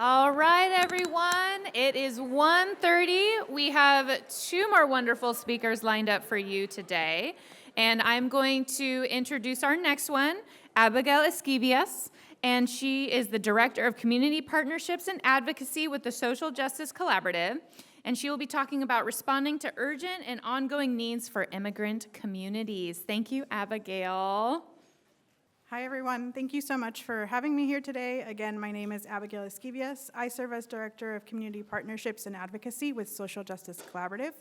All right, everyone. It is 1:30. We have two more wonderful speakers lined up for you today. And I'm going to introduce our next one, Abigail Esquivias. And she is the Director of Community Partnerships and Advocacy with the Social Justice Collaborative. And she will be talking about responding to urgent and ongoing needs for immigrant communities. Thank you, Abigail. Hi, everyone. Thank you so much for having me here today. Again, my name is Abigail Esquivias. I serve as Director of Community Partnerships and Advocacy with Social Justice Collaborative.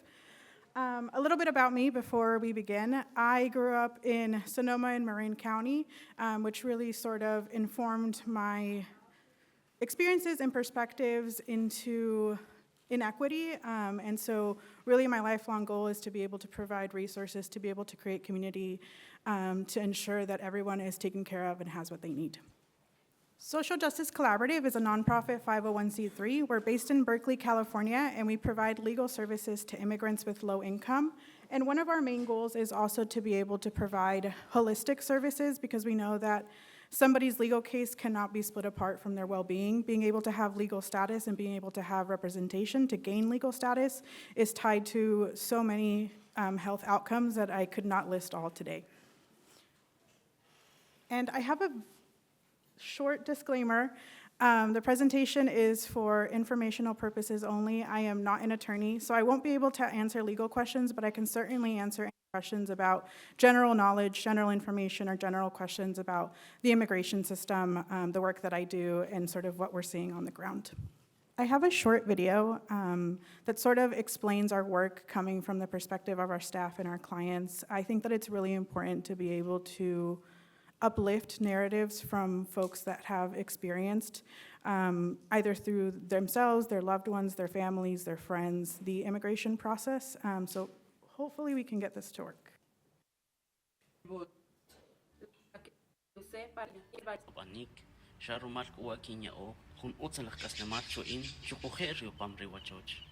A little bit about me before we begin. I grew up in Sonoma and Marin County, which really sort of informed my experiences and perspectives into inequity. And so really my lifelong goal is to be able to provide resources, to be able to create community, to ensure that everyone is taken care of and has what they need. Social Justice Collaborative is a nonprofit 501c3. We're based in Berkeley, California, and we provide legal services to immigrants with low income. And one of our main goals is also to be able to provide holistic services, because we know that somebody's legal case cannot be split apart from their well-being. Being able to have legal status and being able to have representation to gain legal status is tied to so many health outcomes that I could not list all today. And I have a short disclaimer. The presentation is for informational purposes only. I am not an attorney, so I won't be able to answer legal questions, but I can certainly answer any questions about general knowledge, general information, or general questions about the immigration system, the work that I do, and sort of what we're seeing on the ground. I have a short video that sort of explains our work coming from the perspective of our staff and our clients. I think that it's really important to be able to uplift narratives from folks that have experienced, either through themselves, their loved ones, their families, their friends, the immigration process. So hopefully we can get this to work.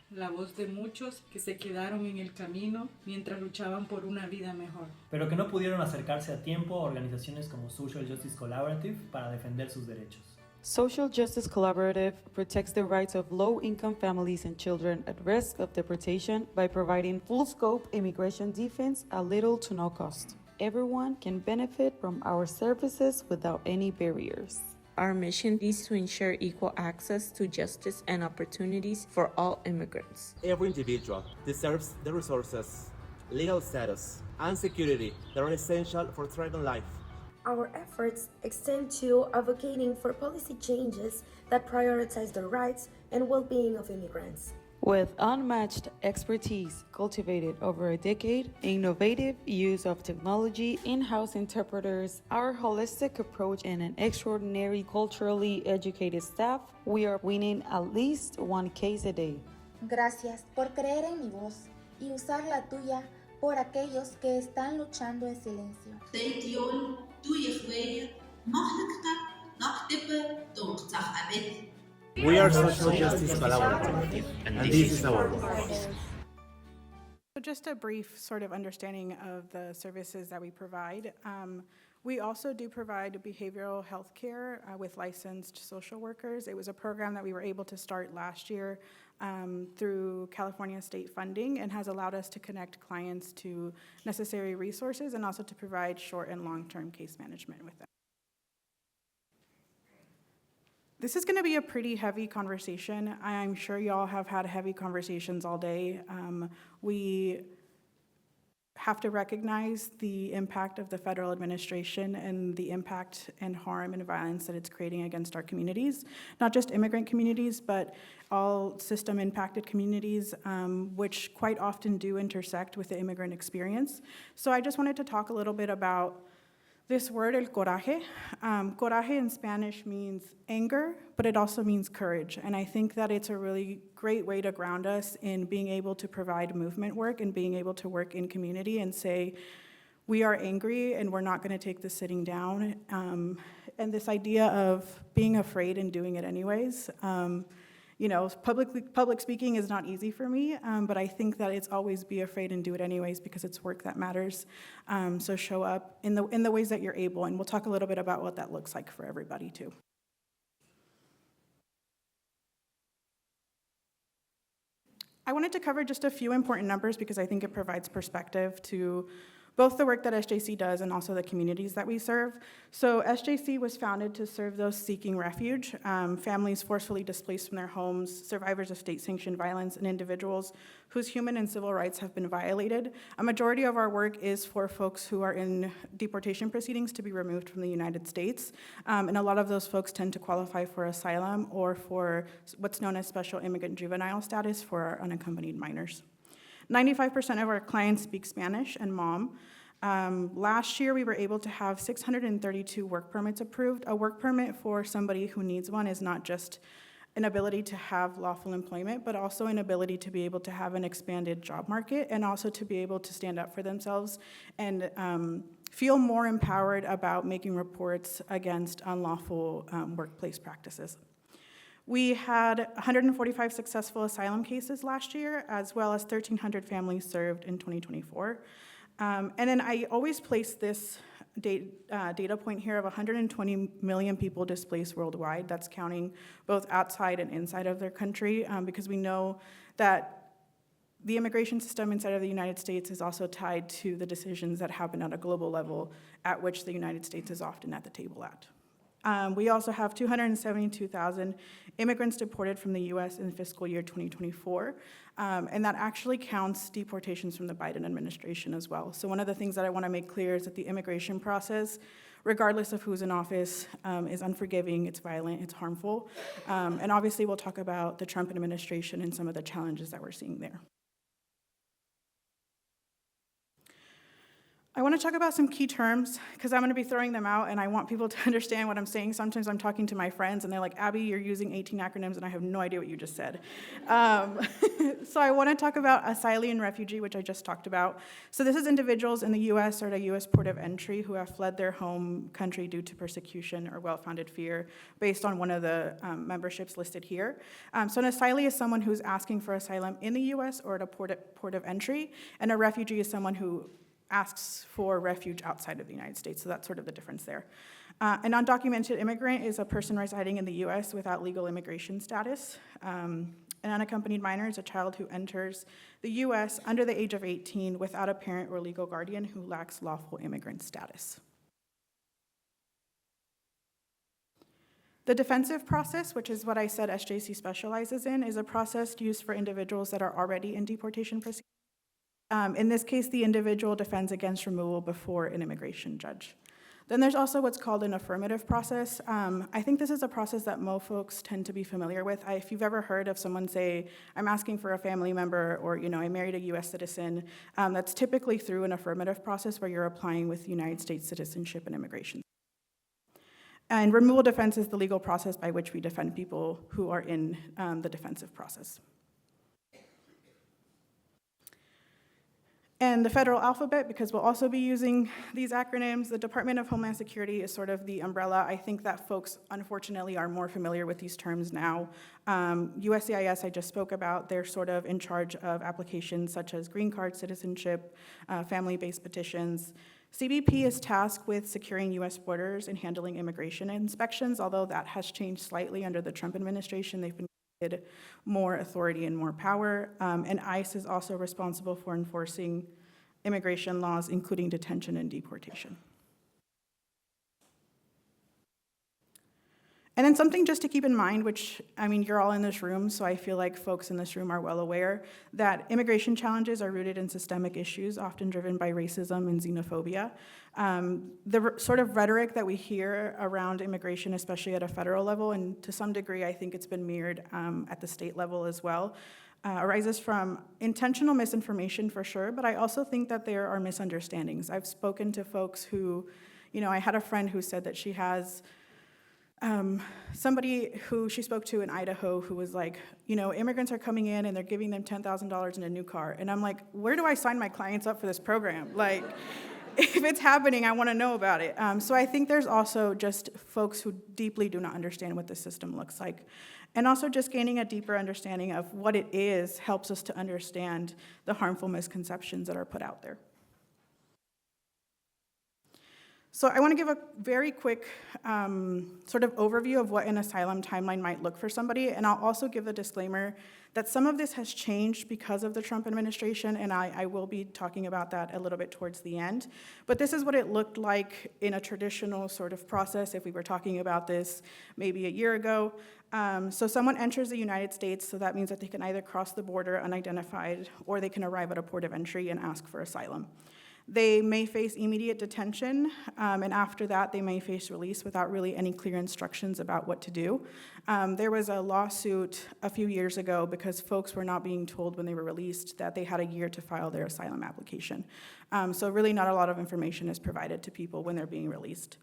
La voz de muchos que se quedaron en el camino mientras luchaban por una vida mejor. Pero que no pudieron acercarse a tiempo a organizaciones como Social Justice Collaborative para defender sus derechos. Social Justice Collaborative protects the rights of low-income families and children at risk of deportation by providing full-scope immigration defense at little to no cost. Everyone can benefit from our services without any barriers. Our mission is to ensure equal access to justice and opportunities for all immigrants. Every individual deserves the resources, legal status, and security that are essential for thriving life. Our efforts extend to advocating for policy changes that prioritize the rights and well-being of immigrants. With unmatched expertise cultivated over a decade, innovative use of technology, in-house interpreters, our holistic approach, and an extraordinary culturally educated staff, we are winning at least one case a day. Gracias por creer en mi voz y usar la tuya por aquellos que están luchando en silencio. We are Social Justice Collaborative, and this is our work. So just a brief sort of understanding of the services that we provide. We also do provide behavioral health care with licensed social workers. It was a program that we were able to start last year through California state funding, and has allowed us to connect clients to necessary resources and also to provide short and long-term case management with them. This is going to be a pretty heavy conversation. I'm sure y'all have had heavy conversations all day. We have to recognize the impact of the federal administration and the impact and harm and violence that it's creating against our communities, not just immigrant communities, but all system-impacted communities, which quite often do intersect with the immigrant experience. So I just wanted to talk a little bit about this word, el coraje. Coraje in Spanish means anger, but it also means courage. And I think that it's a really great way to ground us in being able to provide movement work and being able to work in community and say, we are angry and we're not gonna take this sitting down. And this idea of being afraid and doing it anyways. You know, public speaking is not easy for me, but I think that it's always be afraid and do it anyways because it's work that matters. So show up in the ways that you're able, and we'll talk a little bit about what that looks like for everybody too. I wanted to cover just a few important numbers because I think it provides perspective to both the work that SJC does and also the communities that we serve. So SJC was founded to serve those seeking refuge, families forcefully displaced from their homes, survivors of state-sanctioned violence, and individuals whose human and civil rights have been violated. A majority of our work is for folks who are in deportation proceedings to be removed from the United States, and a lot of those folks tend to qualify for asylum or for what's known as special immigrant juvenile status for our unaccompanied minors. 95% of our clients speak Spanish and Mom. Last year, we were able to have 632 work permits approved. A work permit for somebody who needs one is not just an ability to have lawful employment, but also an ability to be able to have an expanded job market and also to be able to stand up for themselves and feel more empowered about making reports against unlawful workplace practices. We had 145 successful asylum cases last year, as well as 1,300 families served in 2024. And then I always place this data point here of 120 million people displaced worldwide. That's counting both outside and inside of their country, because we know that the immigration system inside of the United States is also tied to the decisions that happen at a global level, at which the United States is often at the table at. We also have 272,000 immigrants deported from the US in fiscal year 2024, and that actually counts deportations from the Biden administration as well. So one of the things that I want to make clear is that the immigration process, regardless of who's in office, is unforgiving, it's violent, it's harmful, and obviously we'll talk about the Trump administration and some of the challenges that we're seeing there. I want to talk about some key terms because I'm going to be throwing them out and I want people to understand what I'm saying. Sometimes I'm talking to my friends and they're like, Abby, you're using 18 acronyms and I have no idea what you just said. So I want to talk about asylee and refugee, which I just talked about. So this is individuals in the US or at a US port of entry who have fled their home country due to persecution or well-founded fear based on one of the memberships listed here. So an asylee is someone who's asking for asylum in the US or at a port of entry, and a refugee is someone who asks for refuge outside of the United States, so that's sort of the difference there. An undocumented immigrant is a person residing in the US without legal immigration status. An unaccompanied minor is a child who enters the US under the age of 18 without a parent or legal guardian who lacks lawful immigrant status. The defensive process, which is what I said SJC specializes in, is a process used for individuals that are already in deportation proceedings. In this case, the individual defends against removal before an immigration judge. Then there's also what's called an affirmative process. I think this is a process that most folks tend to be familiar with. If you've ever heard of someone say, I'm asking for a family member, or I married a US citizen, that's typically through an affirmative process where you're applying with United States citizenship and immigration. And removal defense is the legal process by which we defend people who are in the defensive process. And the federal alphabet, because we'll also be using these acronyms, the Department of Homeland Security is sort of the umbrella. I think that folks, unfortunately, are more familiar with these terms now. USCIS, I just spoke about, they're sort of in charge of applications such as green card citizenship, family-based petitions. CBP is tasked with securing US borders and handling immigration inspections, although that has changed slightly under the Trump administration. They've been more authority and more power, and ICE is also responsible for enforcing immigration laws, including detention and deportation. And then something just to keep in mind, which, you're all in this room, so I feel like folks in this room are well aware, that immigration challenges are rooted in systemic issues, often driven by racism and xenophobia. The sort of rhetoric that we hear around immigration, especially at a federal level, and to some degree I think it's been mirrored at the state level as well, arises from intentional misinformation for sure, but I also think that there are misunderstandings. I've spoken to folks who, I had a friend who said that she has somebody who she spoke to in Idaho who was like, immigrants are coming in and they're giving them $10,000 in a new car. And I'm like, where do I sign my clients up for this program? Like, if it's happening, I want to know about it. So I think there's also just folks who deeply do not understand what the system looks like. And also just gaining a deeper understanding of what it is helps us to understand the harmful misconceptions that are put out there. So I want to give a very quick sort of overview of what an asylum timeline might look for somebody, and I'll also give a disclaimer that some of this has changed because of the Trump administration, and I will be talking about that a little bit towards the end. But this is what it looked like in a traditional sort of process if we were talking about this maybe a year ago. So someone enters the United States, so that means that they can either cross the border unidentified or they can arrive at a port of entry and ask for asylum. They may face immediate detention, and after that, they may face release without really any clear instructions about what to do. There was a lawsuit a few years ago because folks were not being told when they were released that they had a year to file their asylum application. So really not a lot of information is provided to people when they're being released.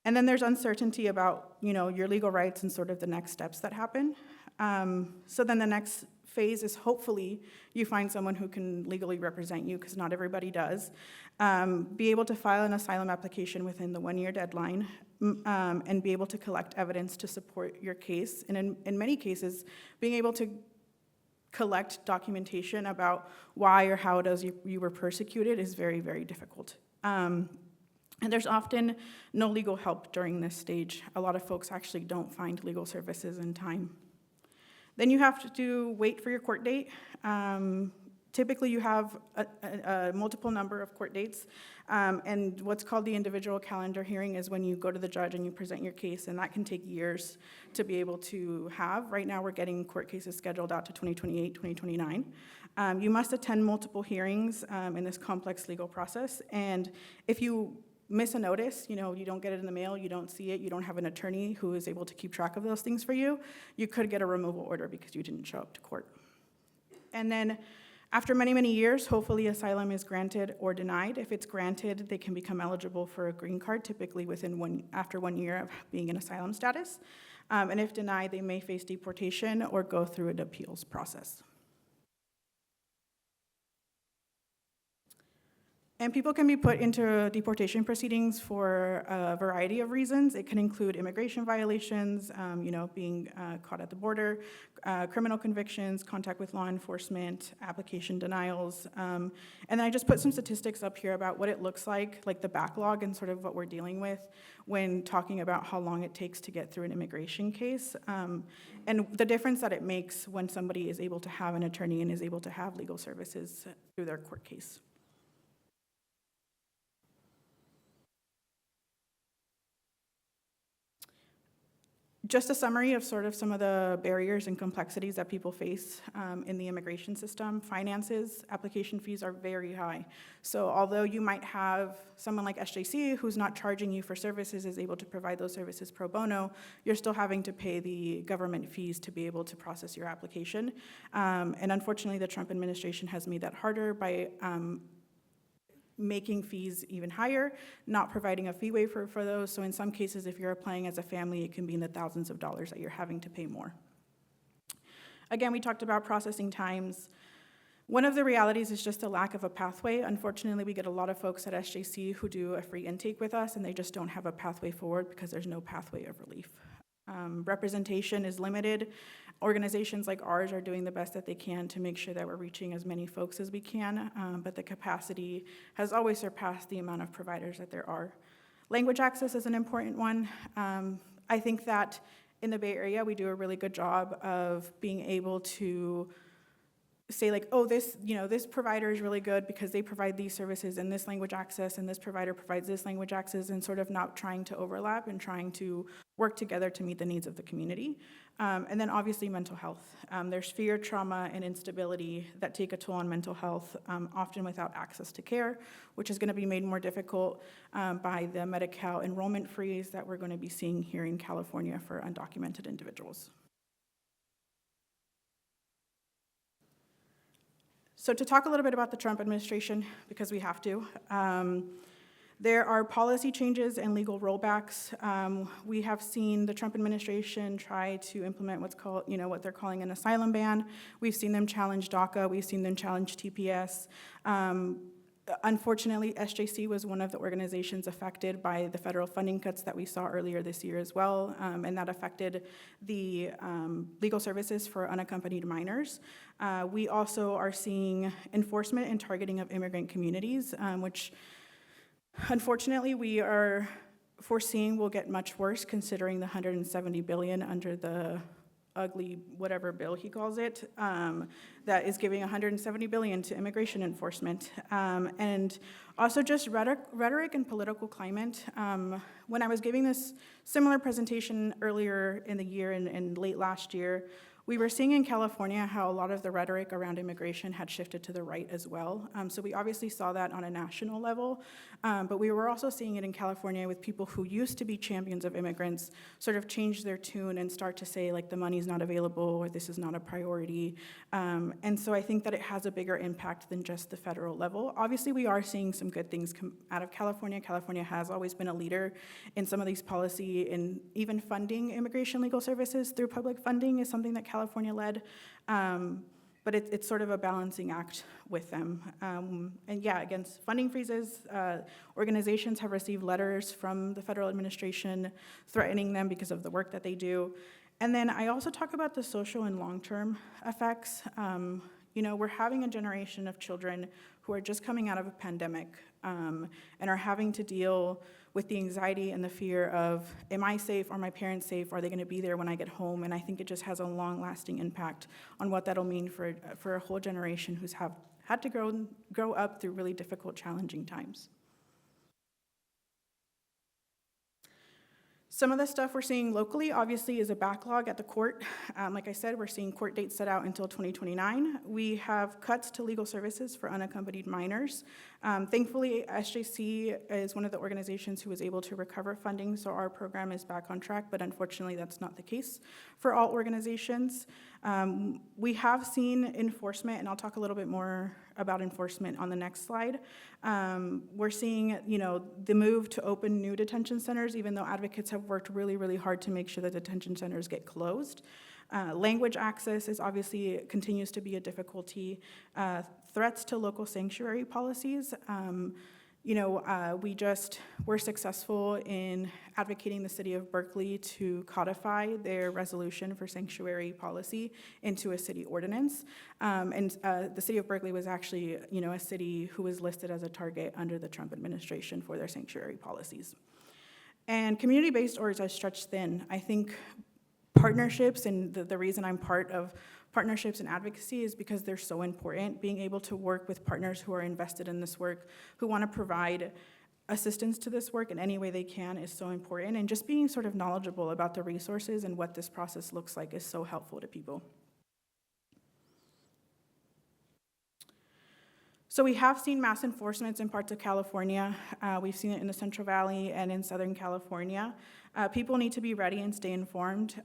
And then there's uncertainty about, your legal rights and sort of the next steps that happen. So then the next phase is hopefully you find someone who can legally represent you, because not everybody does. Be able to file an asylum application within the 1-year deadline, and be able to collect evidence to support your case. And in many cases, being able to collect documentation about why or how it is you were persecuted is very, very difficult. And there's often no legal help during this stage. A lot of folks actually don't find legal services in time. Then you have to wait for your court date. Typically, you have a multiple number of court dates, and what's called the individual calendar hearing is when you go to the judge and you present your case, and that can take years to be able to have. Right now, we're getting court cases scheduled out to 2028, 2029. You must attend multiple hearings in this complex legal process, and if you miss a notice, you don't get it in the mail, you don't see it, you don't have an attorney who is able to keep track of those things for you, you could get a removal order because you didn't show up to court. And then after many, many years, hopefully asylum is granted or denied. If it's granted, they can become eligible for a green card, typically after 1 year of being in asylum status. And if denied, they may face deportation or go through an appeals process. And people can be put into deportation proceedings for a variety of reasons. It can include immigration violations, being caught at the border, criminal convictions, contact with law enforcement, application denials. And then I just put some statistics up here about what it looks like the backlog and sort of what we're dealing with when talking about how long it takes to get through an immigration case, and the difference that it makes when somebody is able to have an attorney and is able to have legal services through their court case. Just a summary of sort of some of the barriers and complexities that people face in the immigration system. Finances, application fees are very high. So although you might have someone like SJC who's not charging you for services, is able to provide those services pro bono, you're still having to pay the government fees to be able to process your application. And unfortunately, the Trump administration has made that harder by making fees even higher, not providing a fee waiver for those. So in some cases, if you're applying as a family, it can be in the thousands of dollars that you're having to pay more. Again, we talked about processing times. One of the realities is just a lack of a pathway. Unfortunately, we get a lot of folks at SJC who do a free intake with us, and they just don't have a pathway forward because there's no pathway of relief. Representation is limited. Organizations like ours are doing the best that they can to make sure that we're reaching as many folks as we can, but the capacity has always surpassed the amount of providers that there are. Language access is an important one. I think that in the Bay Area, we do a really good job of being able to say this provider is really good because they provide these services and this language access, and this provider provides this language access, and sort of not trying to overlap and trying to work together to meet the needs of the community. And then obviously mental health. There's fear, trauma, and instability that take a toll on mental health, often without access to care, which is going to be made more difficult by the Medi-Cal enrollment freeze that we're going to be seeing here in California for undocumented individuals. So to talk a little bit about the Trump administration, because we have to, there are policy changes and legal rollbacks. We have seen the Trump administration try to implement what they're calling an asylum ban. We've seen them challenge DACA. We've seen them challenge TPS. Unfortunately, SJC was one of the organizations affected by the federal funding cuts that we saw earlier this year as well, and that affected the legal services for unaccompanied minors. We also are seeing enforcement and targeting of immigrant communities, which Unfortunately, we are foreseeing will get much worse considering the $170 billion under the ugly whatever bill he calls it, that is giving $170 billion to immigration enforcement. And also just rhetoric and political climate. When I was giving this similar presentation earlier in the year and late last year, we were seeing in California how a lot of the rhetoric around immigration had shifted to the right as well. So we obviously saw that on a national level, but we were also seeing it in California with people who used to be champions of immigrants sort of change their tune and start to say like the money's not available or this is not a priority. And so I think that it has a bigger impact than just the federal level. Obviously, we are seeing some good things come out of California. California has always been a leader in some of these policy and even funding immigration legal services through public funding is something that California led, but it's sort of a balancing act with them. And yeah, against funding freezes, organizations have received letters from the federal administration threatening them because of the work that they do. And then I also talk about the social and long-term effects. You know, we're having a generation of children who are just coming out of a pandemic and are having to deal with the anxiety and the fear of, am I safe? Are my parents safe? Are they gonna be there when I get home? And I think it just has a long-lasting impact on what that'll mean for a whole generation who's had to grow up through really difficult, challenging times. Some of the stuff we're seeing locally, obviously, is a backlog at the court. Like I said, we're seeing court dates set out until 2029. We have cuts to legal services for unaccompanied minors. Thankfully, SJC is one of the organizations who was able to recover funding, so our program is back on track, but unfortunately, that's not the case for all organizations. We have seen enforcement, and I'll talk a little bit more about enforcement on the next slide. We're seeing, you know, the move to open new detention centers, even though advocates have worked really, really hard to make sure that detention centers get closed. Language access is obviously continues to be a difficulty. Threats to local sanctuary policies. We're successful in advocating the city of Berkeley to codify their resolution for sanctuary policy into a city ordinance. The city of Berkeley was actually, a city who was listed as a target under the Trump administration for their sanctuary policies. And community-based orgs are stretched thin. I think partnerships, and the reason I'm part of partnerships and advocacy is because they're so important. Being able to work with partners who are invested in this work, who want to provide assistance to this work in any way they can is so important. And just being sort of knowledgeable about the resources and what this process looks like is so helpful to people. So we have seen mass enforcements in parts of California. We've seen it in the Central Valley and in Southern California. People need to be ready and stay informed.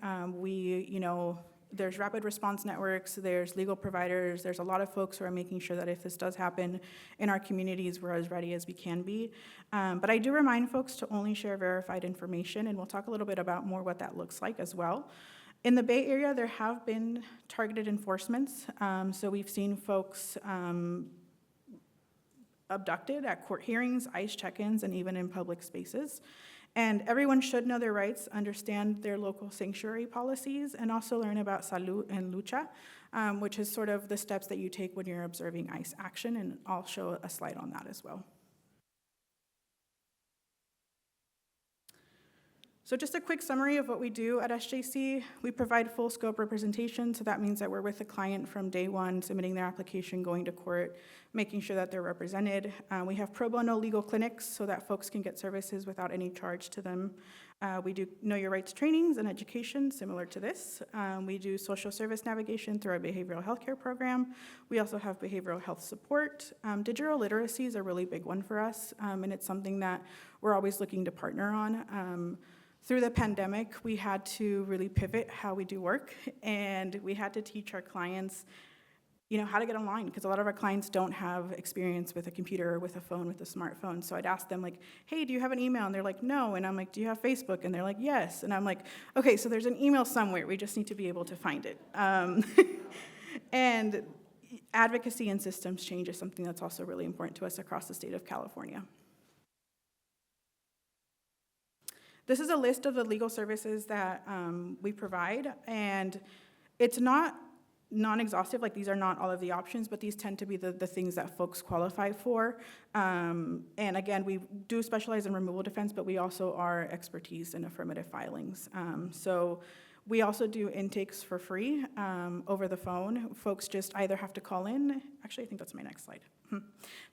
There's rapid response networks, there's legal providers, there's a lot of folks who are making sure that if this does happen in our communities, we're as ready as we can be. But I do remind folks to only share verified information, and we'll talk a little bit about more what that looks like as well. In the Bay Area, there have been targeted enforcements. So we've seen folks abducted at court hearings, ICE check-ins, and even in public spaces. And everyone should know their rights, understand their local sanctuary policies, and also learn about salud and lucha, which is sort of the steps that you take when you're observing ICE action, and I'll show a slide on that as well. So just a quick summary of what we do at SJC. We provide full scope representation, so that means that we're with the client from day one, submitting their application, going to court, making sure that they're represented. We have pro bono legal clinics so that folks can get services without any charge to them. We do know your rights trainings and education similar to this. We do social service navigation through our behavioral health care program. We also have behavioral health support. Digital literacy is a really big one for us, and it's something that we're always looking to partner on. Through the pandemic, we had to really pivot how we do work, and we had to teach our clients, how to get online, because a lot of our clients don't have experience with a computer or with a phone, with a smartphone. So I'd ask them, like, hey, do you have an email? And they're like, no. And I'm like, do you have Facebook? And they're like, yes. And I'm like, okay, so there's an email somewhere. We just need to be able to find it. And advocacy and systems change is something that's also really important to us across the state of California. This is a list of the legal services that we provide, and it's not non-exhaustive, like these are not all of the options, but these tend to be the things that folks qualify for. And again, we do specialize in removal defense, but we also are expertise in affirmative filings. So we also do intakes for free over the phone. Folks just either have to call in. Actually, I think that's my next slide.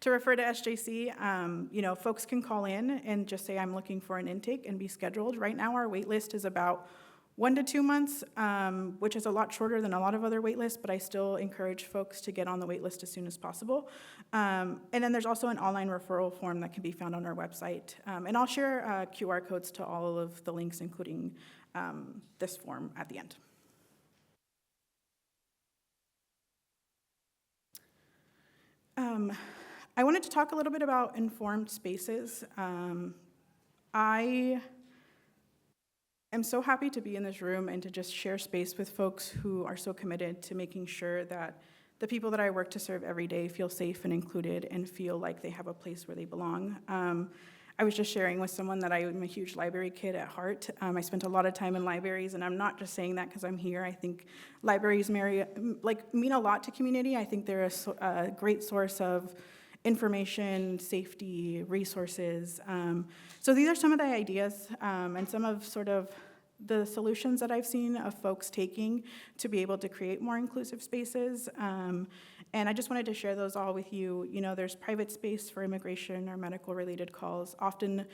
To refer to SJC, you know, folks can call in and just say, I'm looking for an intake and be scheduled. Right now, our wait list is about 1 to 2 months, which is a lot shorter than a lot of other wait lists, but I still encourage folks to get on the wait list as soon as possible. And then there's also an online referral form that can be found on our website. And I'll share QR codes to all of the links, including this form at the end. I wanted to talk a little bit about informed spaces. I am so happy to be in this room and to just share space with folks who are so committed to making sure that the people that I work to serve every day feel safe and included and feel like they have a place where they belong. I was just sharing with someone that I am a huge library kid at heart. I spent a lot of time in libraries, and I'm not just saying that because I'm here. I think libraries mean a lot to community. I think they're a great source of information, safety, resources. So these are some of the ideas and some of sort of the solutions that I've seen of folks taking to be able to create more inclusive spaces. And I just wanted to share those all with you. You know, there's private space for immigration or medical related calls. Often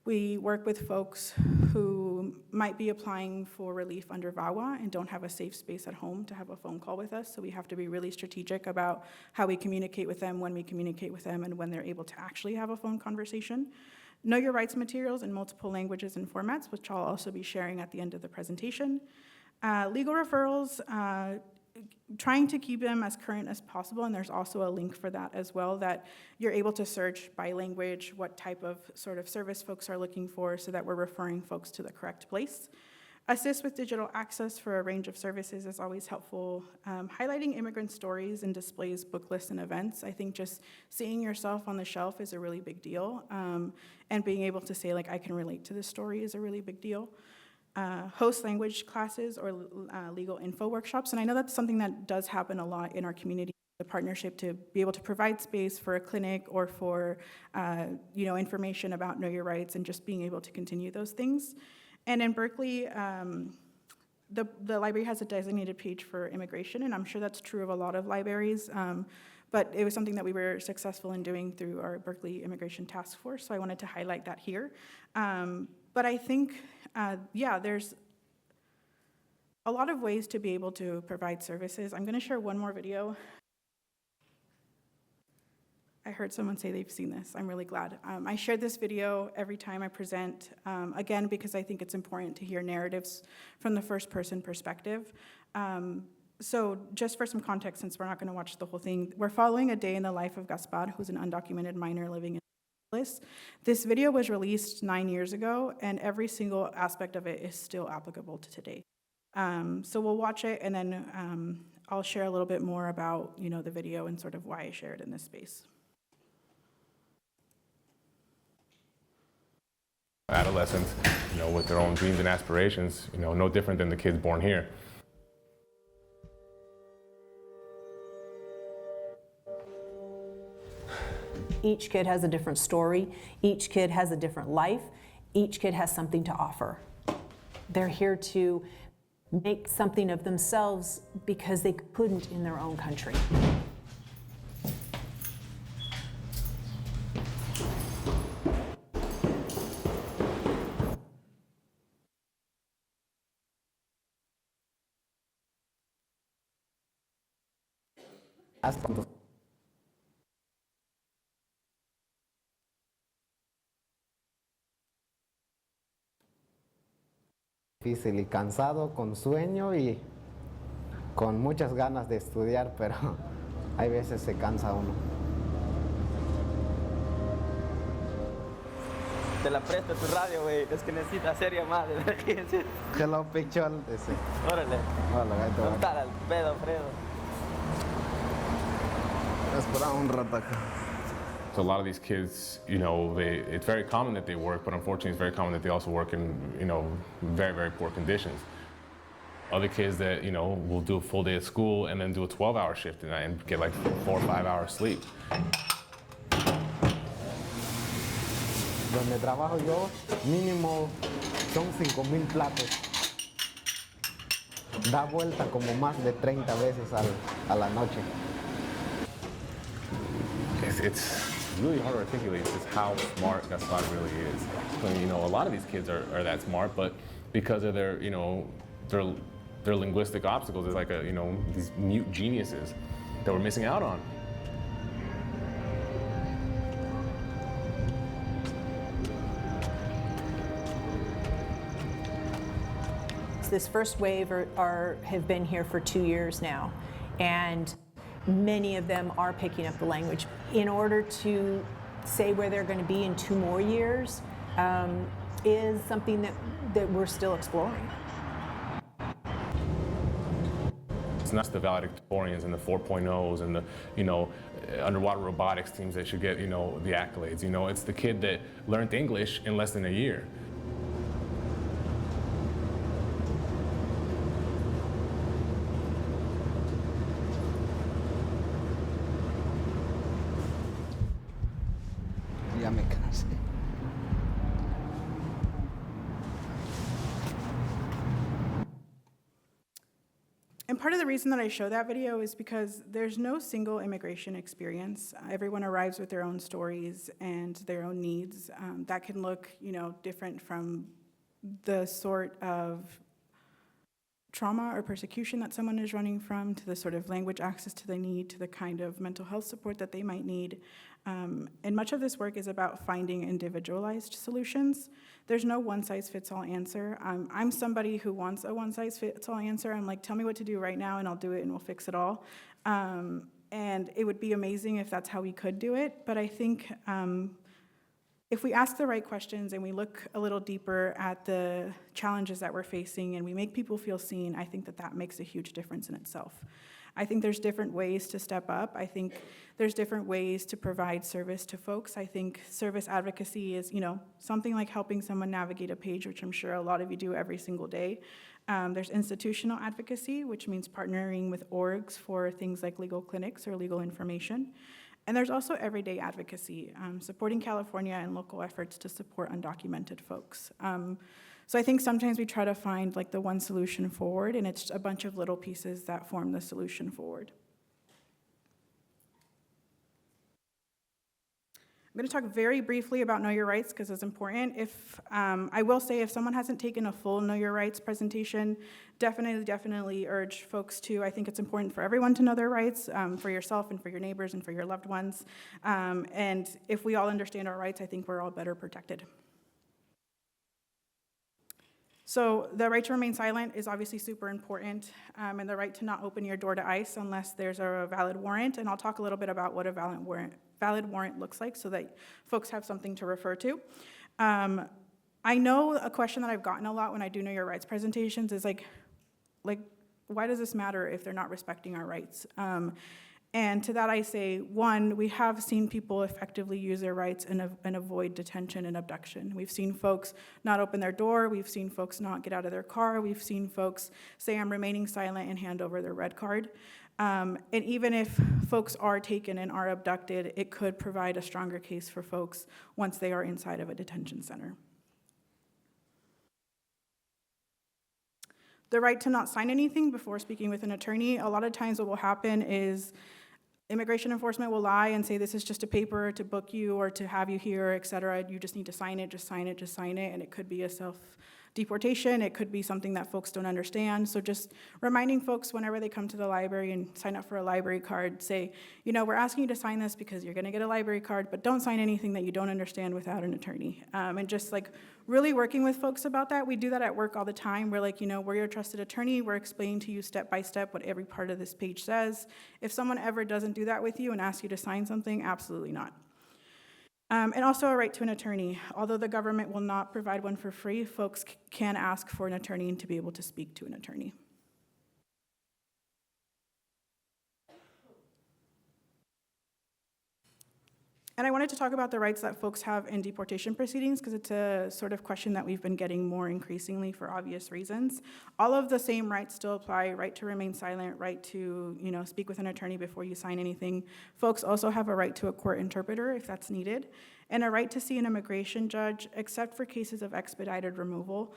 we work with folks who might be applying for relief under VAWA and don't have a safe space at home to have a phone call with us. So we have to be really strategic about how we communicate with them, when we communicate with them, and when they're able to actually have a phone conversation. Know your rights materials in multiple languages and formats, which I'll also be sharing at the end of the presentation. Legal referrals, trying to keep them as current as possible, and there's also a link for that as well, that you're able to search by language what type of sort of service folks are looking for so that we're referring folks to the correct place. Assist with digital access for a range of services is always helpful. Highlighting immigrant stories and displays, book lists, and events. I think just seeing yourself on the shelf is a really big deal. And being able to say, like, I can relate to this story is a really big deal. Host language classes or legal info workshops. And I know that's something that does happen a lot in our community, the partnership to be able to provide space for a clinic or for information about Know Your Rights and just being able to continue those things. And in Berkeley, the library has a designated page for immigration, and I'm sure that's true of a lot of libraries, but it was something that we were successful in doing through our Berkeley Immigration Task Force, so I wanted to highlight that here. But I think, there's a lot of ways to be able to provide services. I'm gonna share one more video. I heard someone say they've seen this. I'm really glad. I share this video every time I present, again, because I think it's important to hear narratives from the first person perspective. So just for some context, since we're not gonna watch the whole thing, we're following a day in the life of Gaspar, who's an undocumented minor living in Los Angeles. This video was released 9 years ago, and every single aspect of it is still applicable to today. So we'll watch it, and then I'll share a little bit more about, the video and sort of why I share it in this space. Adolescents, with their own dreams and aspirations, no different than the kids born here. Each kid has a different story. Each kid has a different life. Each kid has something to offer. They're here to make something of themselves because they couldn't in their own country. Difícil y cansado, con sueño y con muchas ganas de estudiar, pero hay veces se cansa uno. Te la presto tu radio, güey. Es que necesita serie más de emergencia. Hello, picture. Órale. Hola, gaito. ¿Dónde está el pedo, Fredo? Espera un rato acá. So a lot of these kids, it's very common that they work, but unfortunately it's very common that they also work in, very, very poor conditions. Other kids that, you know, will do a full day of school and then do a 12-hour shift at night and get like 4 or 5 hours sleep. Donde trabajo yo, mínimo son 5,000 platos. Da vuelta como más de 30 veces a la noche. It's really hard to articulate just how smart that spot really is. I mean, you know, a lot of these kids are that smart, but because of their, you know, their linguistic obstacles, it's like you know, these mute geniuses that we're missing out on. This first wave have been here for 2 years now, and many of them are picking up the language. In order to say where they're going to be in 2 more years is something that we're still exploring. It's not the valedictorians and the 4.0s and the, you know, underwater robotics teams that should get, you know, the accolades. You know, it's the kid that learned English in less than a year. Ya me cansé. And part of the reason that I show that video is because there's no single immigration experience. Everyone arrives with their own stories and their own needs. That can look, you know, different from the sort of trauma or persecution that someone is running from, to the sort of language access to they need, to the kind of mental health support that they might need. And much of this work is about finding individualized solutions. There's no one-size-fits-all answer. I'm somebody who wants a one-size-fits-all answer. I'm like, tell me what to do right now and I'll do it and we'll fix it all. And it would be amazing if that's how we could do it. But I think if we ask the right questions and we look a little deeper at the challenges that we're facing and we make people feel seen, I think that that makes a huge difference in itself. I think there's different ways to step up. I think there's different ways to provide service to folks. I think service advocacy is, you know, something like helping someone navigate a page, which I'm sure a lot of you do every single day. There's institutional advocacy, which means partnering with orgs for things like legal clinics or legal information. And there's also everyday advocacy, supporting California and local efforts to support undocumented folks. So I think sometimes we try to find like the one solution forward, and it's a bunch of little pieces that form the solution forward. I'm going to talk very briefly about Know Your Rights because it's important. I will say if someone hasn't taken a full Know Your Rights presentation, definitely urge folks to. I think it's important for everyone to know their rights, for yourself and for your neighbors and for your loved ones. And if we all understand our rights, I think we're all better protected. So the right to remain silent is obviously super important, and the right to not open your door to ICE unless there's a valid warrant. And I'll talk a little bit about what a valid warrant looks like so that folks have something to refer to. I know a question that I've gotten a lot when I do Know Your Rights presentations is like, why does this matter if they're not respecting our rights? And to that I say, one, we have seen people effectively use their rights and avoid detention and abduction. We've seen folks not open their door. We've seen folks not get out of their car. We've seen folks say, I'm remaining silent, and hand over their red card. And even if folks are taken and are abducted, it could provide a stronger case for folks once they are inside of a detention center. The right to not sign anything before speaking with an attorney. A lot of times what will happen is immigration enforcement will lie and say this is just a paper to book you or to have you here, et cetera. You just need to sign it, just sign it, just sign it. And it could be a self-deportation. It could be something that folks don't understand. So just reminding folks whenever they come to the library and sign up for a library card, say, you know, we're asking you to sign this because you're going to get a library card, but don't sign anything that you don't understand without an attorney. And just like really working with folks about that. We do that at work all the time. We're like, you know, we're your trusted attorney. We're explaining to you step by step what every part of this page says. If someone ever doesn't do that with you and asks you to sign something, absolutely not. And also a right to an attorney. Although the government will not provide one for free, folks can ask for an attorney and to be able to speak to an attorney. And I wanted to talk about the rights that folks have in deportation proceedings because it's a sort of question that we've been getting more increasingly for obvious reasons. All of the same rights still apply: right to remain silent, right to, speak with an attorney before you sign anything. Folks also have a right to a court interpreter if that's needed, and a right to see an immigration judge, except for cases of expedited removal,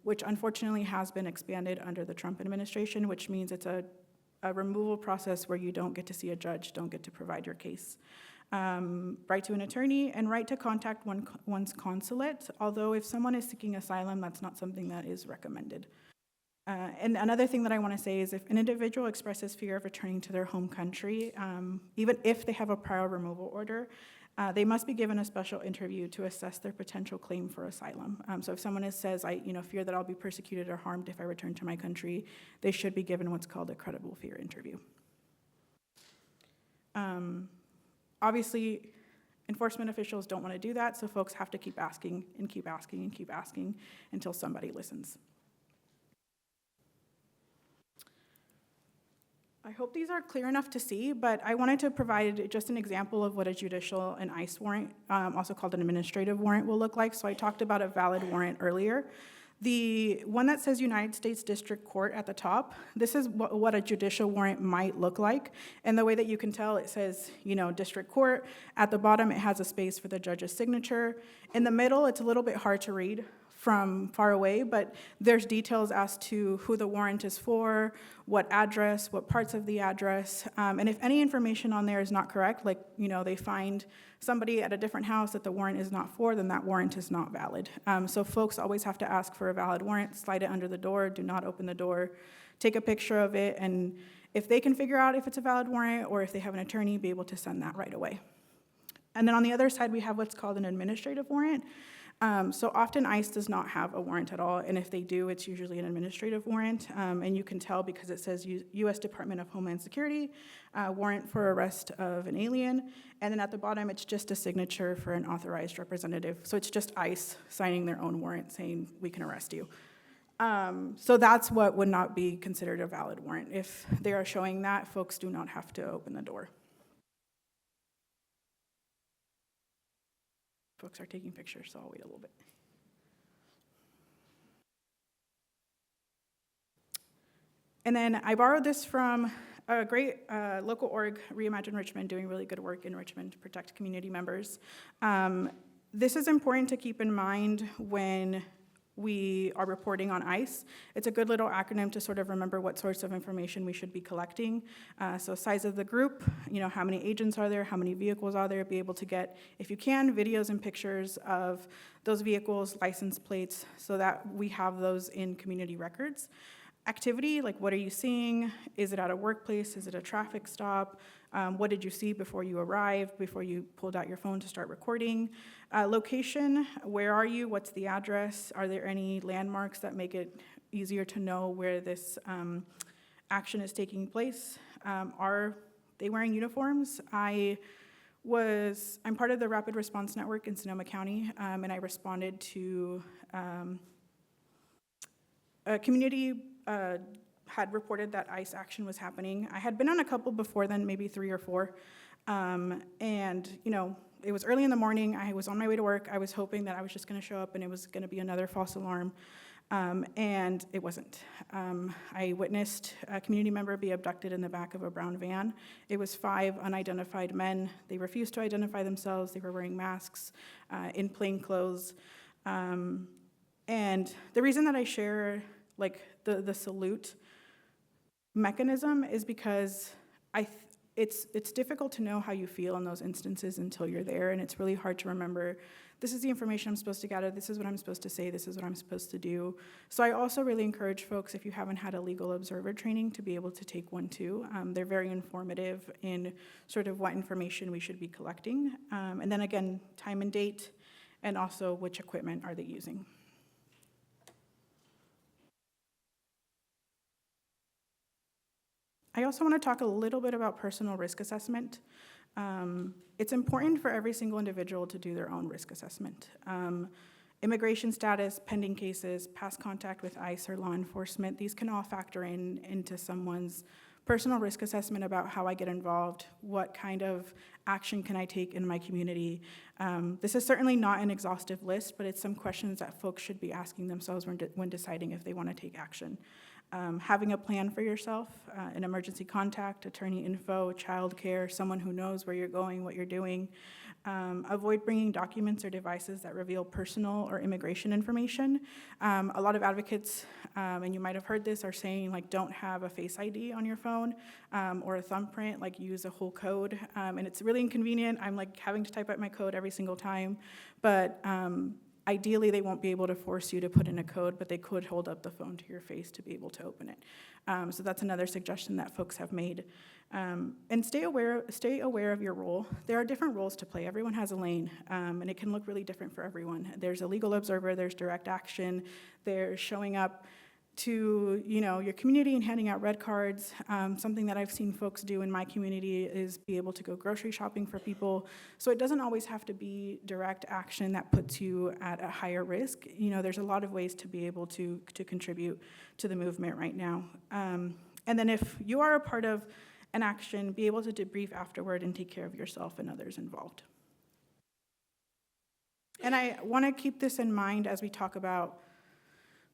which unfortunately has been expanded under the Trump administration, which means it's a removal process where you don't get to see a judge, don't get to provide your case. Right to an attorney, and right to contact one's consulate, although if someone is seeking asylum, that's not something that is recommended. And another thing that I want to say is if an individual expresses fear of returning to their home country, even if they have a prior removal order, they must be given a special interview to assess their potential claim for asylum. So if someone says, I fear that I'll be persecuted or harmed if I return to my country, they should be given what's called a credible fear interview. Obviously, enforcement officials don't want to do that, so folks have to keep asking and keep asking and keep asking until somebody listens. I hope these are clear enough to see, but I wanted to provide just an example of what a judicial and ICE warrant, also called an administrative warrant, will look like. So I talked about a valid warrant earlier. The one that says United States District Court at the top, this is what a judicial warrant might look like. And the way that you can tell, it says, District Court. At the bottom, it has a space for the judge's signature. In the middle, it's a little bit hard to read from far away, but there's details as to who the warrant is for, what address, what parts of the address, and if any information on there is not correct, like, they find somebody at a different house that the warrant is not for, then that warrant is not valid. So folks always have to ask for a valid warrant, slide it under the door, do not open the door, take a picture of it, and if they can figure out if it's a valid warrant or if they have an attorney, be able to send that right away. And then on the other side, we have what's called an administrative warrant. So often ICE does not have a warrant at all, and if they do, it's usually an administrative warrant, and you can tell because it says U.S. Department of Homeland Security, warrant for arrest of an alien, and then at the bottom, it's just a signature for an authorized representative. So it's just ICE signing their own warrant saying, we can arrest you. So that's what would not be considered a valid warrant. If they are showing that, folks do not have to open the door. Folks are taking pictures, so I'll wait a little bit. And then I borrowed this from a great local org, Reimagine Richmond, doing really good work in Richmond to protect community members. This is important to keep in mind when we are reporting on ICE. It's a good little acronym to sort of remember what sorts of information we should be collecting. So size of the group, how many agents are there, how many vehicles are there, be able to get, if you can, videos and pictures of those vehicles, license plates, so that we have those in community records. Activity, like what are you seeing? Is it at a workplace? Is it a traffic stop? What did you see before you arrived, before you pulled out your phone to start recording? Location, where are you? What's the address? Are there any landmarks that make it easier to know where this action is taking place? Are they wearing uniforms? I'm part of the Rapid Response Network in Sonoma County, and I responded to a community had reported that ICE action was happening. I had been on a couple before then, maybe 3 or 4. And, it was early in the morning. I was on my way to work. I was hoping that I was just going to show up and it was going to be another false alarm. And it wasn't. I witnessed a community member be abducted in the back of a brown van. It was 5 unidentified men. They refused to identify themselves. They were wearing masks, in plain clothes. And the reason that I share the salute mechanism is because it's difficult to know how you feel in those instances until you're there, and it's really hard to remember, this is the information I'm supposed to gather, this is what I'm supposed to say, this is what I'm supposed to do. So I also really encourage folks, if you haven't had a legal observer training, to be able to take one too. They're very informative in sort of what information we should be collecting. And then again, time and date, and also which equipment are they using. I also want to talk a little bit about personal risk assessment. It's important for every single individual to do their own risk assessment. Immigration status, pending cases, past contact with ICE or law enforcement, these can all factor into someone's personal risk assessment about how I get involved, what kind of action can I take in my community. This is certainly not an exhaustive list, but it's some questions that folks should be asking themselves when deciding if they want to take action. Having a plan for yourself, an emergency contact, attorney info, childcare, someone who knows where you're going, what you're doing. Avoid bringing documents or devices that reveal personal or immigration information. A lot of advocates, and you might have heard this, are saying like don't have a Face ID on your phone or a thumbprint, like use a whole code. And it's really inconvenient. I'm like having to type out my code every single time, but ideally, they won't be able to force you to put in a code, but they could hold up the phone to your face to be able to open it. So that's another suggestion that folks have made. And stay aware of your role. There are different roles to play. Everyone has a lane, and it can look really different for everyone. There's a legal observer, there's direct action, there's showing up to your community and handing out red cards. Something that I've seen folks do in my community is be able to go grocery shopping for people. So it doesn't always have to be direct action that puts you at a higher risk. There's a lot of ways to be able to contribute to the movement right now. And then if you are a part of an action, be able to debrief afterward and take care of yourself and others involved. And I want to keep this in mind as we talk about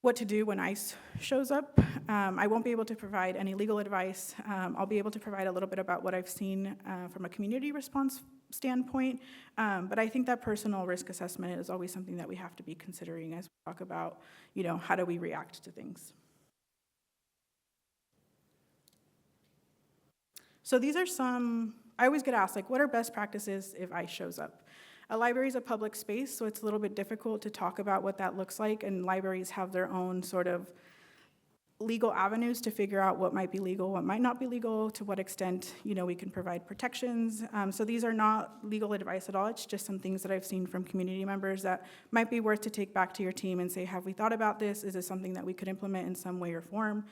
what to do when ICE shows up. I won't be able to provide any legal advice. I'll be able to provide a little bit about what I've seen from a community response standpoint, but I think that personal risk assessment is always something that we have to be considering as we talk about, how do we react to things. So these are I always get asked, like, what are best practices if ICE shows up? A library is a public space, so it's a little bit difficult to talk about what that looks like, and libraries have their own sort of legal avenues to figure out what might be legal, what might not be legal, to what extent, we can provide protections. So these are not legal advice at all. It's just some things that I've seen from community members that might be worth to take back to your team and say, have we thought about this? Is this something that we could implement in some way or form?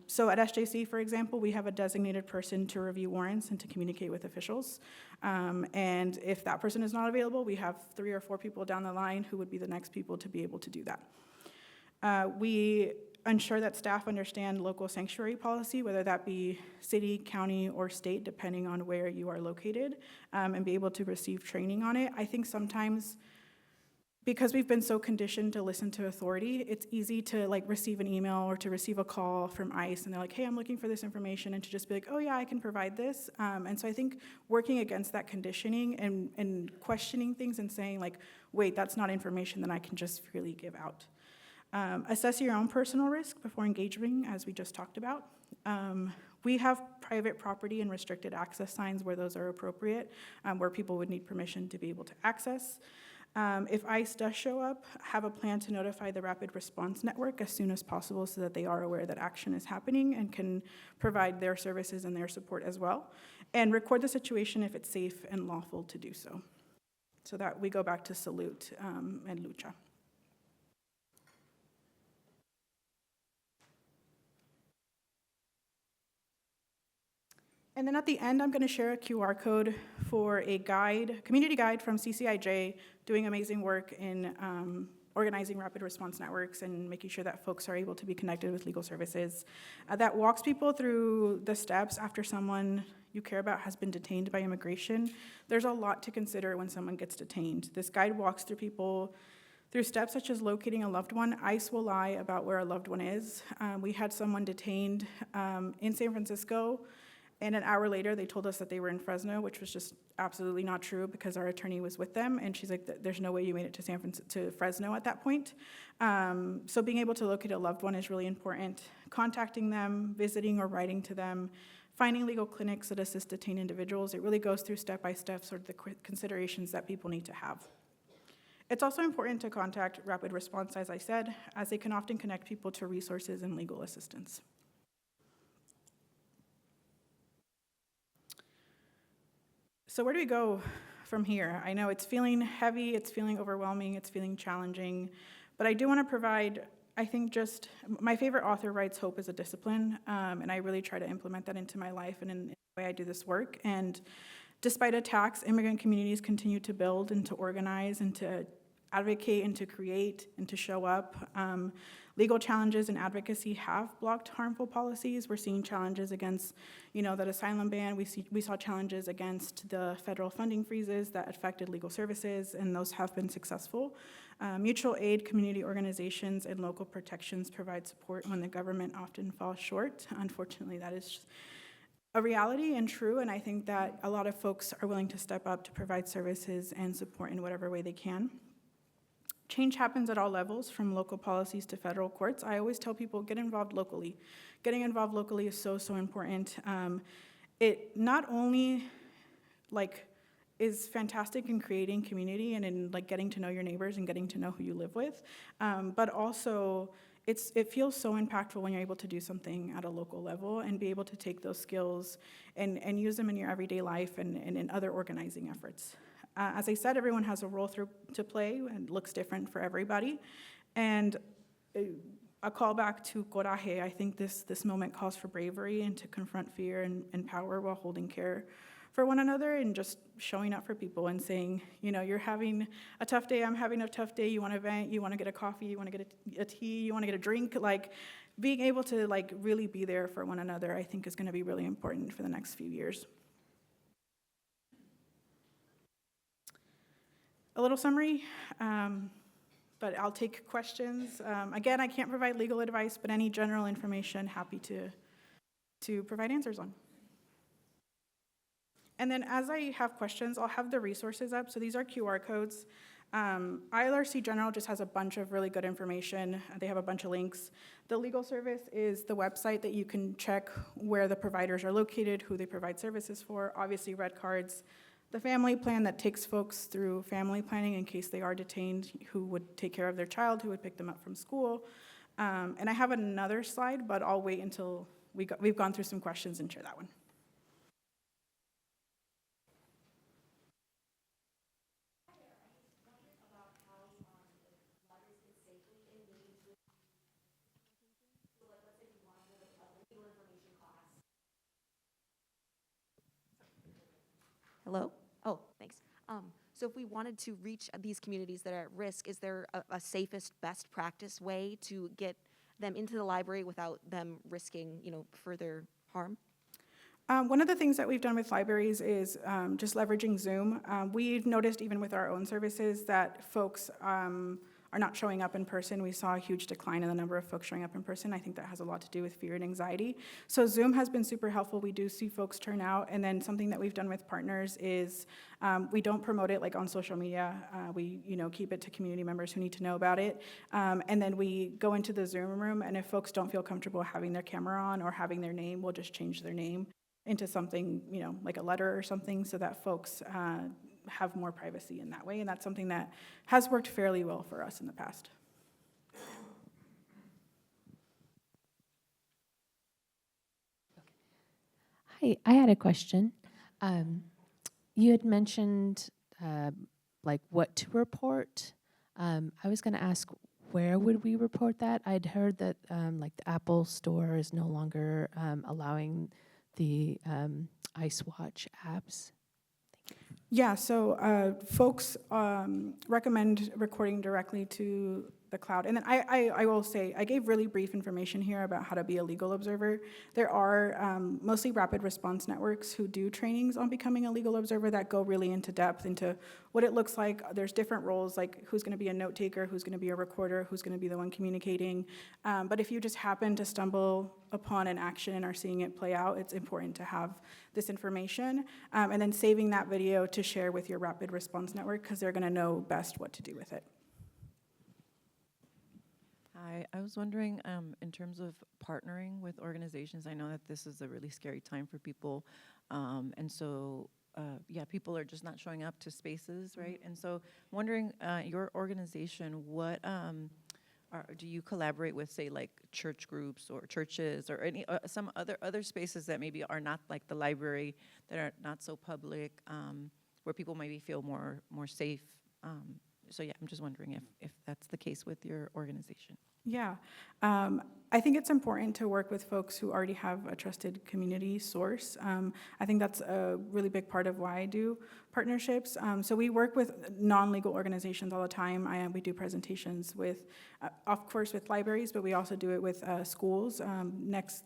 So at SJC, for example, we have a designated person to review warrants and to communicate with officials. And if that person is not available, we have 3 or 4 people down the line who would be the next people to be able to do that. We ensure that staff understand local sanctuary policy, whether that be city, county, or state, depending on where you are located, and be able to receive training on it. I think sometimes, because we've been so conditioned to listen to authority, it's easy to receive an email or to receive a call from ICE and they're like, hey, I'm looking for this information, and to just be like, oh yeah, I can provide this. And so I think working against that conditioning and questioning things and saying like, wait, that's not information that I can just freely give out. Assess your own personal risk before engaging, as we just talked about. We have private property and restricted access signs where those are appropriate, where people would need permission to be able to access. If ICE does show up, have a plan to notify the Rapid Response Network as soon as possible so that they are aware that action is happening and can provide their services and their support as well. And record the situation if it's safe and lawful to do so. So that we go back to Salute and Lucha. And then at the end, I'm going to share a QR code for a community guide from CCIJ, doing amazing work in organizing rapid response networks and making sure that folks are able to be connected with legal services. That walks people through the steps after someone you care about has been detained by immigration. There's a lot to consider when someone gets detained. This guide walks through people through steps such as locating a loved one. ICE will lie about where a loved one is. We had someone detained in San Francisco, and an hour later, they told us that they were in Fresno, which was just absolutely not true because our attorney was with them. And she's like, there's no way you made it to Fresno at that point. So being able to locate a loved one is really important. Contacting them, visiting or writing to them, finding legal clinics that assist detained individuals. It really goes through step-by-step sort of the considerations that people need to have. It's also important to contact Rapid Response, as I said, as they can often connect people to resources and legal assistance. So where do we go from here? I know it's feeling heavy, it's feeling overwhelming, it's feeling challenging, but I do want to provide, I think, just my favorite author writes, hope is a discipline, and I really try to implement that into my life and in the way I do this work. And despite attacks, immigrant communities continue to build and to organize and to advocate and to create and to show up. Legal challenges and advocacy have blocked harmful policies. We're seeing challenges against, that asylum ban. We saw challenges against the federal funding freezes that affected legal services, and those have been successful. Mutual aid, community organizations, and local protections provide support when the government often falls short. Unfortunately, that is a reality and true, and I think that a lot of folks are willing to step up to provide services and support in whatever way they can. Change happens at all levels, from local policies to federal courts. I always tell people, get involved locally. Getting involved locally is so, so important. It not only is fantastic in creating community and in getting to know your neighbors and getting to know who you live with, but also it feels so impactful when you're able to do something at a local level and be able to take those skills and use them in your everyday life and in other organizing efforts. As I said, everyone has a role to play and looks different for everybody. And a callback to coraje, I think this moment calls for bravery and to confront fear and power while holding care for one another and just showing up for people and saying, you're having a tough day, I'm having a tough day, you want to vent, you want to get a coffee, you want to get a tea, you want to get a drink. Being able to really be there for one another, I think is going to be really important for the next few years. A little summary, but I'll take questions. Again, I can't provide legal advice, but any general information, happy to provide answers on. And then as I have questions, I'll have the resources up. So these are QR codes. ILRC General just has a bunch of really good information. They have a bunch of links. The legal service is the website that you can check where the providers are located, who they provide services for, obviously red cards. The family plan that takes folks through family planning in case they are detained, who would take care of their child, who would pick them up from school. And I have another slide, but I'll wait until we've gone through some questions and share that one. Hello? Oh, thanks. So if we wanted to reach these communities that are at risk, is there a safest, best practice way to get them into the library without them risking, further harm? One of the things that we've done with libraries is just leveraging Zoom. We've noticed even with our own services that folks are not showing up in person. We saw a huge decline in the number of folks showing up in person. I think that has a lot to do with fear and anxiety. So Zoom has been super helpful. We do see folks turn out. And then something that we've done with partners is we don't promote it on social media. We keep it to community members who need to know about it. And then we go into the Zoom room, and if folks don't feel comfortable having their camera on or having their name, we'll just change their name into something, like a letter or something, so that folks have more privacy in that way. And that's something that has worked fairly well for us in the past. Hi, I had a question. You had mentioned what to report. I was going to ask, where would we report that? I'd heard that the Apple Store is no longer allowing the Ice Watch apps. Yeah, so folks recommend recording directly to the cloud. And then I will say, I gave really brief information here about how to be a legal observer. There are mostly rapid response networks who do trainings on becoming a legal observer that go really into depth into what it looks like. There's different roles, like who's going to be a note taker, who's going to be a recorder, who's going to be the one communicating. But if you just happen to stumble upon an action and are seeing it play out, it's important to have this information. And then saving that video to share with your rapid response network, because they're going to know best what to do with it. I was wondering, in terms of partnering with organizations, I know that this is a really scary time for people, and so, people are just not showing up to spaces, right? And so, wondering, your organization, what do you collaborate with, say, like church groups or churches or any some other spaces that maybe are not like the library, that are not so public, where people maybe feel more safe? So yeah, I'm just wondering if that's the case with your organization. Yeah. I think it's important to work with folks who already have a trusted community source. I think that's a really big part of why I do partnerships. So we work with non-legal organizations all the time. We do presentations with, of course, with libraries, but we also do it with schools.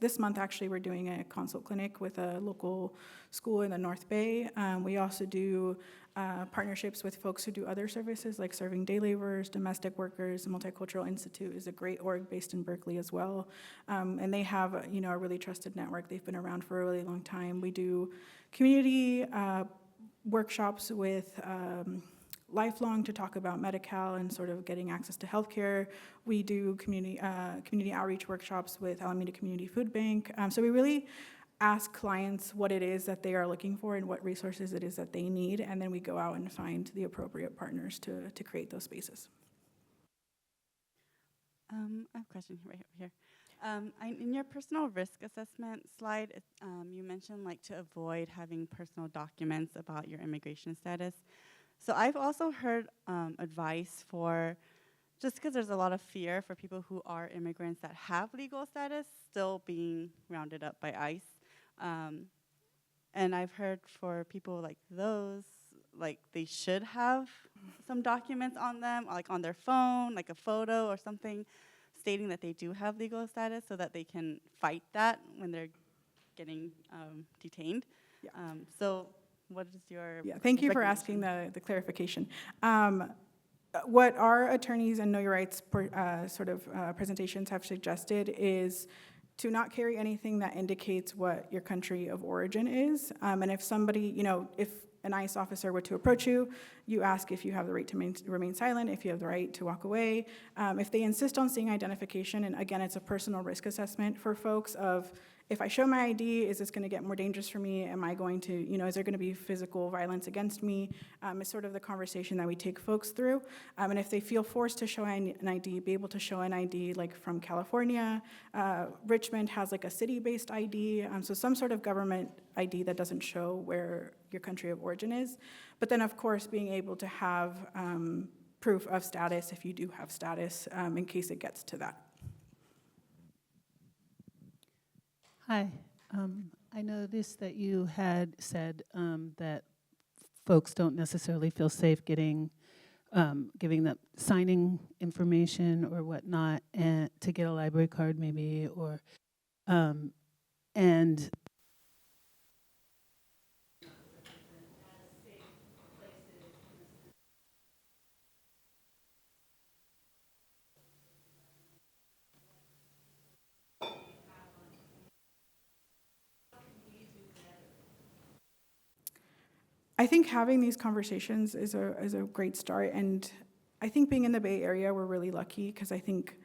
This month, actually, we're doing a consult clinic with a local school in the North Bay. We also do partnerships with folks who do other services like serving day laborers, domestic workers. Multicultural Institute is a great org based in Berkeley as well. And they have a really trusted network. They've been around for a really long time. We do community workshops with Lifelong to talk about Medi-Cal and sort of getting access to healthcare. We do community outreach workshops with Alameda Community Food Bank. So we really ask clients what it is that they are looking for and what resources it is that they need, and then we go out and find the appropriate partners to create those spaces. I have a question right over here. In your personal risk assessment slide, you mentioned like to avoid having personal documents about your immigration status. So I've also heard advice for, just because there's a lot of fear for people who are immigrants that have legal status still being rounded up by ICE. And I've heard for people like those, like they should have some documents on them, like on their phone, like a photo or something stating that they do have legal status so that they can fight that when they're getting detained. Yeah. So what is your Thank you for asking the clarification. What our attorneys and Know Your Rights presentations have suggested is to not carry anything that indicates what your country of origin is. And if somebody, if an ICE officer were to approach you, you ask if you have the right to remain silent, if you have the right to walk away. If they insist on seeing identification, and again, it's a personal risk assessment for folks of, if I show my ID, is this gonna get more dangerous for me? Am I going to, is there gonna be physical violence against me? It's sort of the conversation that we take folks through. And if they feel forced to show an ID, be able to show an ID like from California. Richmond has like a city-based ID, so some sort of government ID that doesn't show where your country of origin is. But then of course, being able to have proof of status if you do have status in case it gets to that. Hi. I noticed that you had said that folks don't necessarily feel safe giving them signing information or whatnot, and to get a library card maybe, or and I think having these conversations is a great start, and I think being in the Bay Area, we're really lucky because I think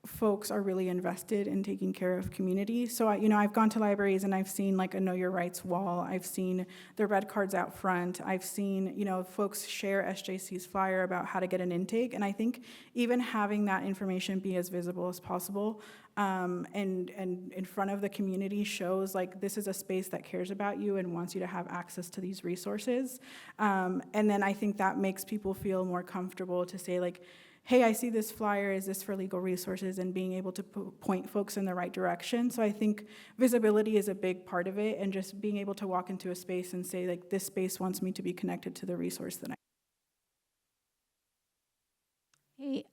folks are really invested in taking care of community. So I've gone to libraries and I've seen like a Know Your Rights wall. I've seen the red cards out front. I've seen folks share SJC's flyer about how to get an intake, and I think even having that information be as visible as possible and in front of the community shows like this is a space that cares about you and wants you to have access to these resources. And then I think that makes people feel more comfortable to say like, hey, I see this flyer, is this for legal resources, and being able to point folks in the right direction. So I think visibility is a big part of it, and just being able to walk into a space and say like, this space wants me to be connected to the resource that I. Hey,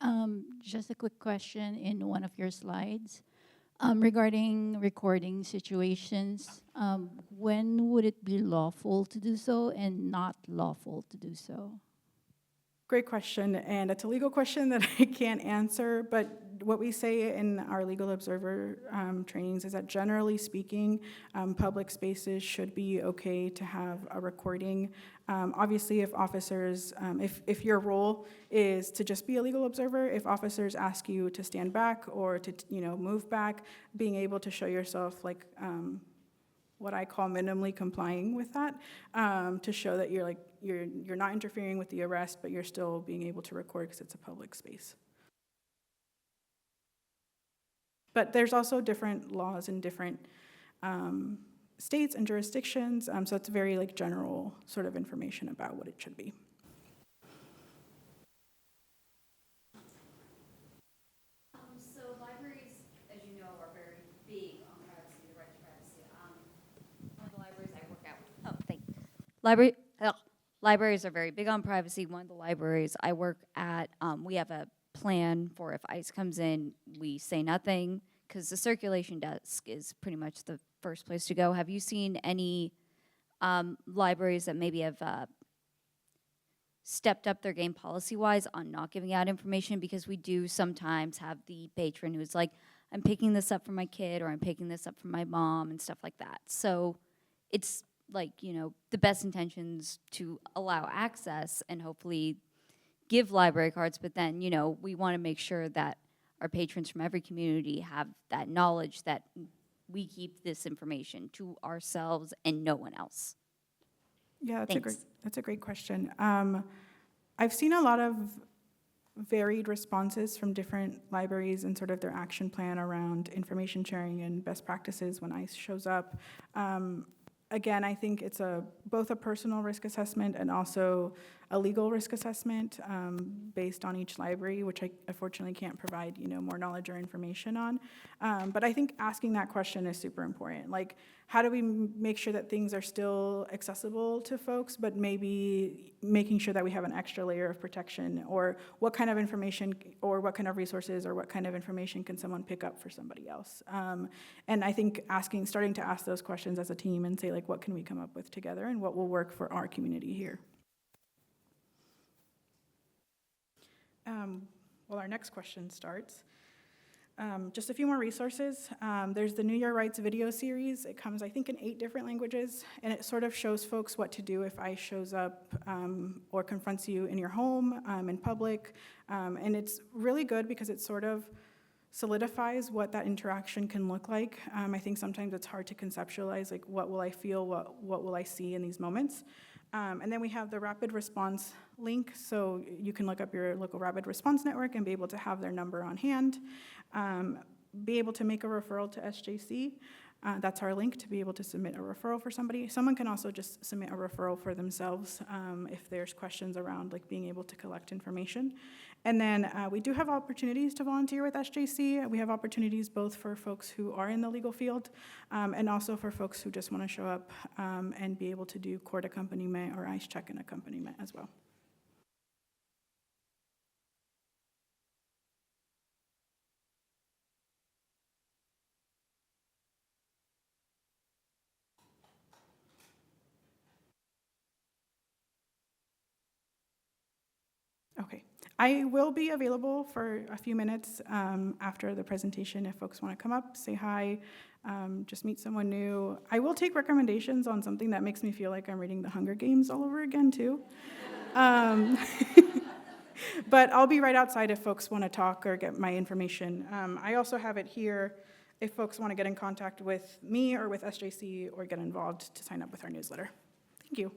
just a quick question in one of your slides regarding recording situations. When would it be lawful to do so and not lawful to do so? Great question, and it's a legal question that I can't answer, but what we say in our legal observer trainings is that generally speaking, public spaces should be okay to have a recording. Obviously, if officers, if your role is to just be a legal observer, if officers ask you to stand back or to move back, being able to show yourself like what I call minimally complying with that, to show that you're not interfering with the arrest, but you're still being able to record because it's a public space. But there's also different laws in different states and jurisdictions, so it's very like general sort of information about what it should be. Libraries are very big on privacy. One of the libraries I work at, we have a plan for if ICE comes in, we say nothing, because the circulation desk is pretty much the first place to go. Have you seen any libraries that maybe have stepped up their game policy-wise on not giving out information? Because we do sometimes have the patron who's like, I'm picking this up for my kid, or I'm picking this up for my mom, and stuff like that. So it's like, you know, the best intentions to allow access and hopefully give library cards, but then, you know, we want to make sure that our patrons from every community have that knowledge that we keep this information to ourselves and no one else. Yeah, Thanks. that's a great question. I've seen a lot of varied responses from different libraries and sort of their action plan around information sharing and best practices when ICE shows up. Again, I think it's both a personal risk assessment and also a legal risk assessment based on each library, which I unfortunately can't provide, you know, more knowledge or information on. But I think asking that question is super important. Like, how do we make sure that things are still accessible to folks, but maybe making sure that we have an extra layer of protection, or what kind of information or what kind of resources or what kind of information can someone pick up for somebody else? And I think starting to ask those questions as a team and say, like, what can we come up with together and what will work for our community here? Well, our next question starts. Just a few more resources. There's the New Your Rights video series. It comes, I think, in 8 different languages, and it sort of shows folks what to do if ICE shows up or confronts you in your home, in public. And it's really good because it sort of solidifies what that interaction can look like. I think sometimes it's hard to conceptualize, like, what will I feel, what will I see in these moments? And then we have the rapid response link, so you can look up your local rapid response network and be able to have their number on hand. Be able to make a referral to SJC. That's our link to be able to submit a referral for somebody. Someone can also just submit a referral for themselves if there's questions around, like, being able to collect information. And then we do have opportunities to volunteer with SJC. We have opportunities both for folks who are in the legal field and also for folks who just want to show up and be able to do court accompaniment or ICE check-in accompaniment as well. Okay. I will be available for a few minutes after the presentation if folks want to come up, say hi, just meet someone new. I will take recommendations on something that makes me feel like I'm reading The Hunger Games all over again, too. But I'll be right outside if folks want to talk or get my information. I also have it here if folks want to get in contact with me or with SJC or get involved to sign up with our newsletter. Thank you.